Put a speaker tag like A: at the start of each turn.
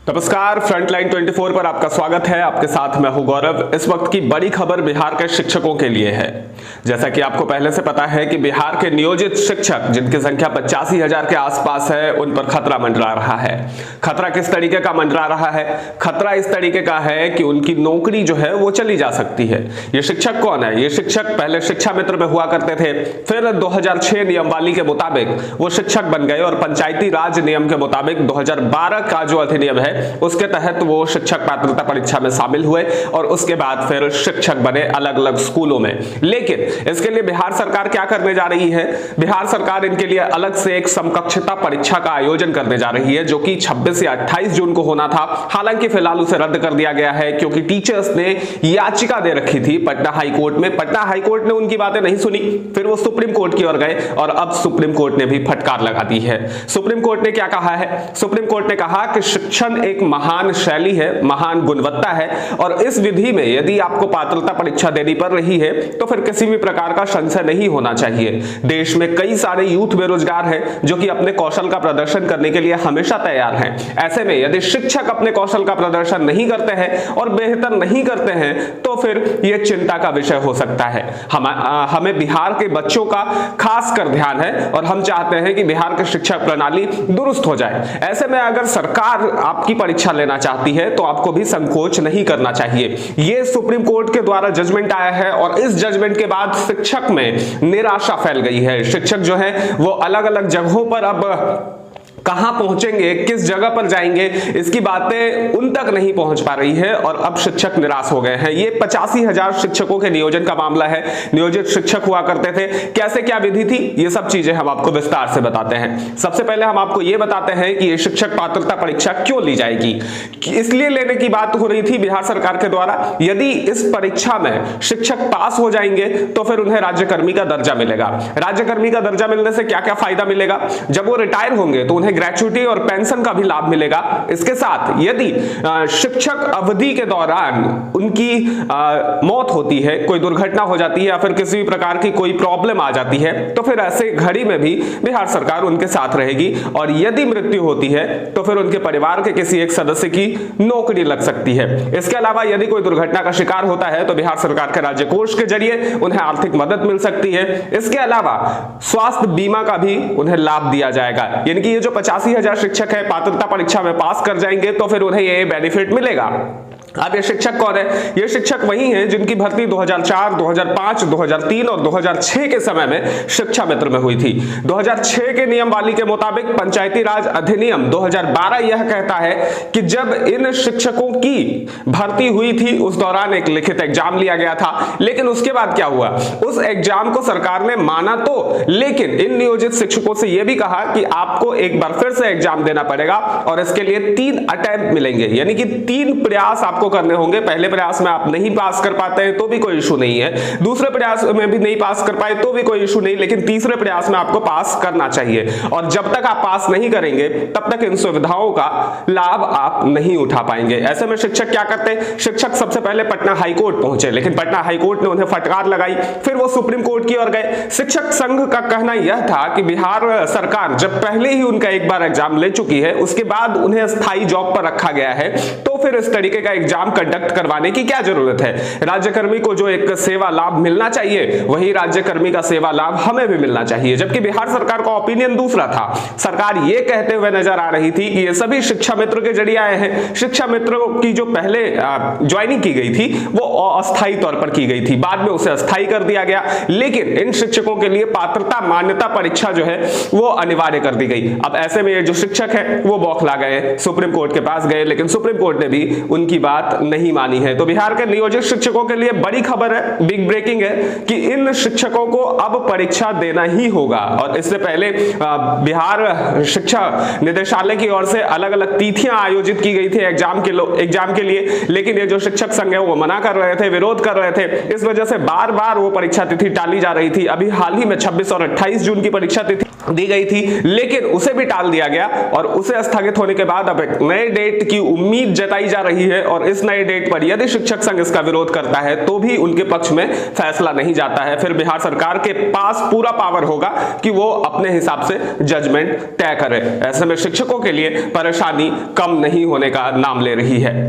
A: नमस्कार, फ्रंटलाइन 24 पर आपका स्वागत है। आपके साथ मैं हूं गौरव। इस वक्त की बड़ी खबर बिहार के शिक्षकों के लिए है। जैसा कि आपको पहले से पता है कि बिहार के नियोजित शिक्षक जिनकी संख्या 85,000 के आसपास है, उन पर खतरा मंडरा रहा है। खतरा किस तरीके का मंडरा रहा है? खतरा इस तरीके का है कि उनकी नौकरी जो है वो चली जा सकती है। ये शिक्षक कौन है? ये शिक्षक पहले शिक्षा मित्र में हुआ करते थे, फिर 2006 नियमावली के मुताबिक वो शिक्षक बन गए और पंचायती राज नियम के मुताबिक 2012 का जो अधिनियम है उसके तहत वो शिक्षक पात्रता परीक्षा में शामिल हुए और उसके बाद फिर शिक्षक बने अलग अलग स्कूलों में। लेकिन इसके लिए बिहार सरकार क्या करने जा रही है? बिहार सरकार इनके लिए अलग से एक समकक्षता परीक्षा का आयोजन करने जा रही है, जो कि 26 या 28 जून को होना था। हालांकि फिलहाल उसे रद्द कर दिया गया है क्योंकि टीचर्स ने याचिका दे रखी थी पटना हाईकोर्ट में। पटना हाईकोर्ट ने उनकी बातें नहीं सुनी, फिर वो सुप्रीम कोर्ट की ओर गए और अब सुप्रीम कोर्ट ने भी फटकार लगा दी है। सुप्रीम कोर्ट ने क्या कहा है? सुप्रीम कोर्ट ने कहा कि शिक्षण एक महान शैली है, महान गुणवत्ता है और इस विधि में यदि आपको पात्रता परीक्षा देनी पड़ रही है तो फिर किसी भी प्रकार का संशय नहीं होना चाहिए। देश में कई सारे यूथ बेरोजगार हैं जो कि अपने कौशल का प्रदर्शन करने के लिए हमेशा तैयार हैं। ऐसे में यदि शिक्षक अपने कौशल का प्रदर्शन नहीं करते हैं और बेहतर नहीं करते हैं तो फिर यह चिंता का विषय हो सकता है। हमें बिहार के बच्चों का खास कर ध्यान है और हम चाहते हैं कि बिहार की शिक्षा प्रणाली दुरुस्त हो जाए। ऐसे में अगर सरकार आपकी परीक्षा लेना चाहती है तो आपको भी संकोच नहीं करना चाहिए। यह सुप्रीम कोर्ट के द्वारा जजमेंट आया है और इस जजमेंट के बाद शिक्षक में निराशा फैल गई है। शिक्षक जो है वो अलग अलग जगहों पर अब कहां पहुंचेंगे, किस जगह पर जाएंगे, इसकी बातें उन तक नहीं पहुंच पा रही है और अब शिक्षक निराश हो गए हैं। ये 85,000 शिक्षकों के नियोजन का मामला है। नियोजित शिक्षक हुआ करते थे, कैसे क्या विधि थी, ये सब चीजें हम आपको विस्तार से बताते हैं। सबसे पहले हम आपको ये बताते हैं कि ये शिक्षक पात्रता परीक्षा क्यों ली जाएगी। इसलिए लेने की बात हो रही थी बिहार सरकार के द्वारा, यदि इस परीक्षा में शिक्षक पास हो जाएंगे तो फिर उन्हें राज्यकर्मी का दर्जा मिलेगा। राज्यकर्मी का दर्जा मिलने से क्या क्या फायदा मिलेगा? जब वो रिटायर होंगे तो उन्हें ग्रेच्युटी और पेंशन का भी लाभ मिलेगा। इसके साथ यदि शिक्षक अवधि के दौरान उनकी मौत होती है, कोई दुर्घटना हो जाती है या फिर किसी भी प्रकार की कोई प्रॉब्लम आ जाती है तो फिर ऐसे घड़ी में भी बिहार सरकार उनके साथ रहेगी और यदि मृत्यु होती है तो फिर उनके परिवार के किसी एक सदस्य की नौकरी लग सकती है। इसके अलावा यदि कोई दुर्घटना का शिकार होता है तो बिहार सरकार के राज्य कोष के जरिए उन्हें आर्थिक मदद मिल सकती है। इसके अलावा स्वास्थ्य बीमा का भी उन्हें लाभ दिया जाएगा। यानी कि ये जो 85,000 शिक्षक है पात्रता परीक्षा में पास कर जाएंगे तो फिर उन्हें ये बेनिफिट मिलेगा। अब ये शिक्षक कौन है? ये शिक्षक वही हैं जिनकी भर्ती 2004, 2005, 2003 और 2006 के समय में शिक्षा मित्र में हुई थी। 2006 के नियमावली के मुताबिक पंचायती राज अधिनियम 2012 यह कहता है कि जब इन शिक्षकों की भर्ती हुई थी उस दौरान एक लिखित एग्जाम लिया गया था। लेकिन उसके बाद क्या हुआ? उस एग्जाम को सरकार ने माना तो, लेकिन इन नियोजित शिक्षकों से यह भी कहा कि आपको एक बार फिर से एग्जाम देना पड़ेगा और इसके लिए 3 अटेम्प्ट मिलेंगे, यानी कि 3 प्रयास को करने होंगे। पहले प्रयास में आप नहीं पास कर पाते हैं तो भी कोई इशू नहीं है, दूसरे प्रयास में भी नहीं पास कर पाए तो भी कोई इशू नहीं, लेकिन तीसरे प्रयास में आपको पास करना चाहिए और जब तक आप पास नहीं करेंगे तब तक इन सुविधाओं का लाभ आप नहीं उठा पाएंगे। ऐसे में शिक्षक क्या करते? शिक्षक सबसे पहले पटना हाईकोर्ट पहुंचे, लेकिन पटना हाईकोर्ट ने उन्हें फटकार लगाई। फिर वो सुप्रीम कोर्ट की ओर गए। शिक्षक संघ का कहना यह था कि बिहार सरकार जब पहले ही उनका एक बार एग्जाम ले चुकी है, उसके बाद उन्हें स्थायी जॉब पर रखा गया है, तो फिर इस तरीके का एग्जाम कंडक्ट करवाने की क्या जरूरत है? राज्यकर्मी को जो एक सेवा लाभ मिलना चाहिए वही राज्यकर्मी का सेवा लाभ हमें भी मिलना चाहिए। जबकि बिहार सरकार का ओपिनियन दूसरा था। सरकार ये कहते हुए नजर आ रही थी कि ये सभी शिक्षा मित्र के जरिए आए हैं। शिक्षा मित्रों की जो पहले ज्वाइनिंग की गई थी वो अस्थायी तौर पर की गई थी, बाद में उसे अस्थायी कर दिया गया। लेकिन इन शिक्षकों के लिए पात्रता मान्यता परीक्षा जो है वो अनिवार्य कर दी गई। अब ऐसे में ये जो शिक्षक है वो बौखला गए, सुप्रीम कोर्ट के पास गए, लेकिन सुप्रीम कोर्ट ने भी उनकी बात नहीं मानी है। तो बिहार के नियोजित शिक्षकों के लिए बड़ी खबर है, बिग ब्रेकिंग है कि इन शिक्षकों को अब परीक्षा देना ही होगा। और इससे पहले बिहार शिक्षा निदेशालय की ओर से अलग अलग तिथियां आयोजित की गई थी एग्जाम के लिए, लेकिन ये जो शिक्षक संघ है वो मना कर रहे थे, विरोध कर रहे थे। इस वजह से बार बार वो परीक्षा तिथि टाली जा रही थी। अभी हाल ही में 26 और 28 जून की परीक्षा तिथि दी गई थी, लेकिन उसे भी टाल दिया गया और उसे स्थगित होने के बाद अब एक नए डेट की उम्मीद जताई जा रही है और इस नई डेट पर यदि शिक्षक संघ इसका विरोध करता है तो भी उनके पक्ष में फैसला नहीं जाता है। फिर बिहार सरकार के पास पूरा पावर होगा कि वो अपने हिसाब से जजमेंट तय करे। ऐसे में शिक्षकों के लिए परेशानी कम नहीं होने का नाम ले रही है।